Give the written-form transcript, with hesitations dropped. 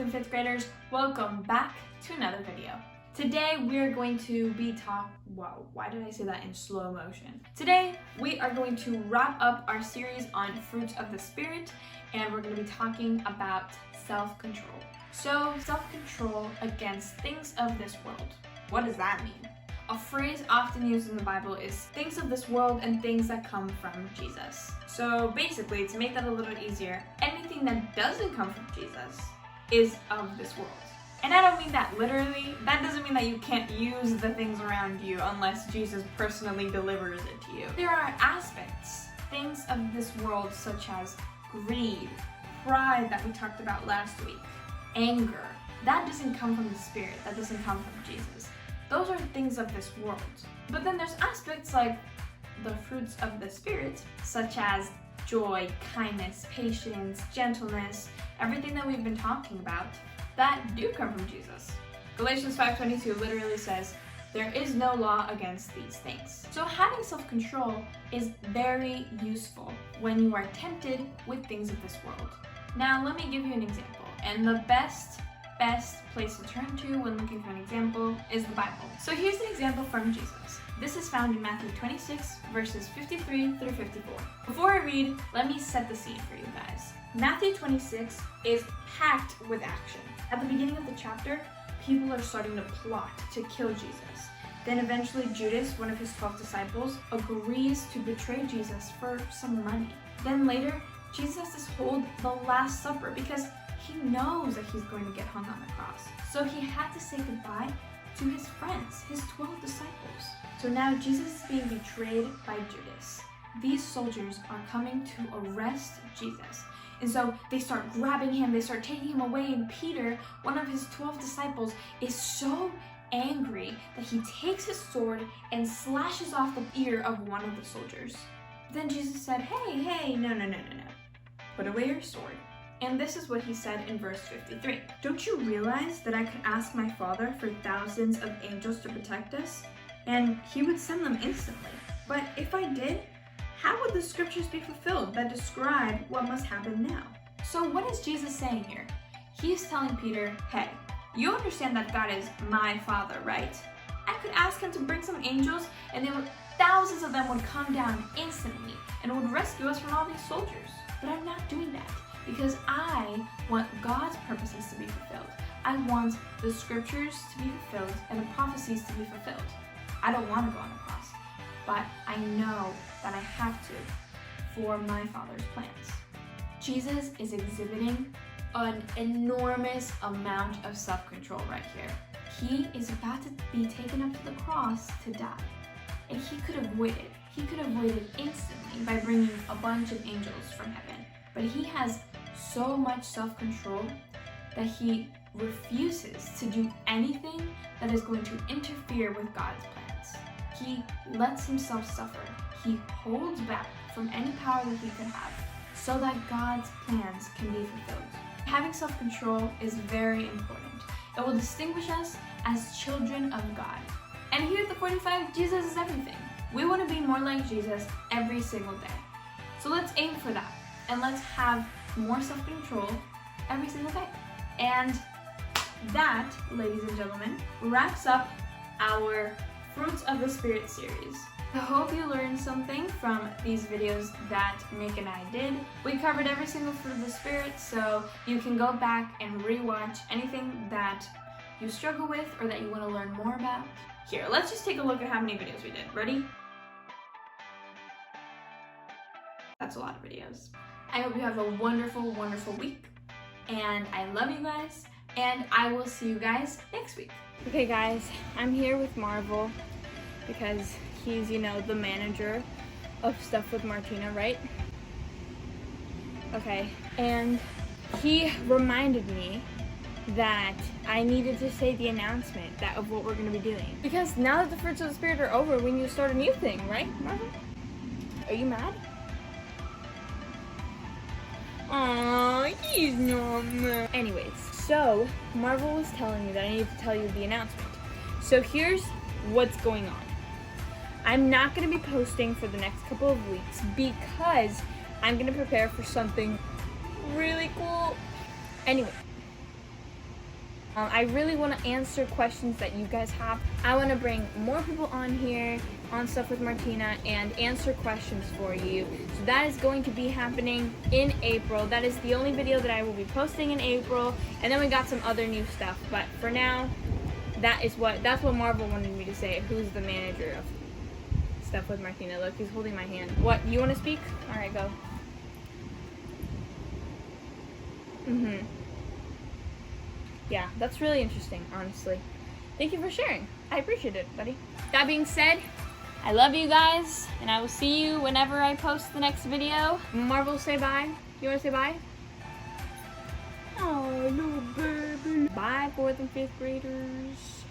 and 5th graders, welcome back to another video. Today we are going to be why did I say that in slow motion? Today we are going to wrap up our series on fruits of the Spirit, and we're going to be talking about self-control. So, self-control against things of this world. What does that mean? A phrase often used in the Bible is things of this world and things that come from Jesus. So basically, to make that a little easier, anything that doesn't come from Jesus is of this world. And I don't mean that literally. That doesn't mean that you can't use the things around you unless Jesus personally delivers it to you. There are aspects, things of this world such as greed, pride that we talked about last week, anger. That doesn't come from the Spirit. That doesn't come from Jesus. Those are things of this world. But then there's aspects like the fruits of the Spirit, such as joy, kindness, patience, gentleness, everything that we've been talking about, that do come from Jesus. Galatians 5:22 literally says, there is no law against these things. So having self-control is very useful when you are tempted with things of this world. Now let me give you an example, and the best place to turn to when looking for an example is the Bible. So here's the example from Jesus. This is found in Matthew 26, verses 53 through 54. Before I read, let me set the scene for you guys. Matthew 26 is packed with action. At the beginning of the chapter, people are starting to plot to kill Jesus. Then eventually Judas, one of his 12 disciples, agrees to betray Jesus for some money. Then later, Jesus has to hold the Last Supper because he knows that he's going to get hung on the cross. So he had to say goodbye to his friends, his 12 disciples. So now Jesus is being betrayed by Judas. These soldiers are coming to arrest Jesus. And so they start grabbing him, they start taking him away, and Peter, one of his 12 disciples, is so angry that he takes his sword and slashes off the ear of one of the soldiers. Then Jesus said, hey, no. Put away your sword. And this is what he said in verse 53. Don't you realize that I could ask my Father for thousands of angels to protect us, and he would send them instantly? But if I did, how would the scriptures be fulfilled that describe what must happen now? So what is Jesus saying here? He's telling Peter, hey, you understand that God is my Father, right? I could ask him to bring some angels, and thousands of them would come down instantly and would rescue us from all these soldiers. But I'm not doing that, because I want God's purposes to be fulfilled. I want the scriptures to be fulfilled and the prophecies to be fulfilled. I don't want to go on the cross, but I know that I have to for my Father's plans. Jesus is exhibiting an enormous amount of self-control right here. He is about to be taken up to the cross to die, and he could have waited. He could have waited instantly by bringing a bunch of angels from heaven, but he has so much self-control that he refuses to do anything that is going to interfere with God's plans. He lets himself suffer. He holds back from any power that he could have so that God's plans can be fulfilled. Having self-control is very important. It will distinguish us as children of God. And here at the 45, Jesus is everything. We want to be more like Jesus every single day. So let's aim for that. And let's have more self-control every single day. And that, ladies and gentlemen, wraps up our Fruits of the Spirit series. I hope you learned something from these videos that Nick and I did. We covered every single fruit of the Spirit, so you can go back and rewatch anything that you struggle with or that you want to learn more about. Here, let's just take a look at how many videos we did. Ready? That's a lot of videos. I hope you have a wonderful, wonderful week, and I love you guys, and I will see you guys next week. Okay guys, I'm here with Marvel because he's, the manager of stuff with Martina, right? Okay, and he reminded me that I needed to say the announcement of what we're going to be doing. Because now that the Fruits of the Spirit are over, we need to start a new thing, right, Marvel? Are you mad? Aww, he's not mad. Anyways, so Marvel was telling me that I need to tell you the announcement. So here's what's going on. I'm not going to be posting for the next couple of weeks because I'm going to prepare for something really cool. Anyway, I really want to answer questions that you guys have. I want to bring more people on here, on Stuff with Martina, and answer questions for you. So that is going to be happening in April. That is the only video that I will be posting in April. And then we got some other new stuff. But for now, that's what Marvel wanted me to say. Who's the manager of Stuff with Martina? Look, he's holding my hand. What, you want to speak? All right, go. Yeah, that's really interesting, honestly. Thank you for sharing. I appreciate it, buddy. That being said, I love you guys, and I will see you whenever I post the next video. Marvel, say bye. You want to say bye? Oh, little baby. Bye, 4th and 5th graders.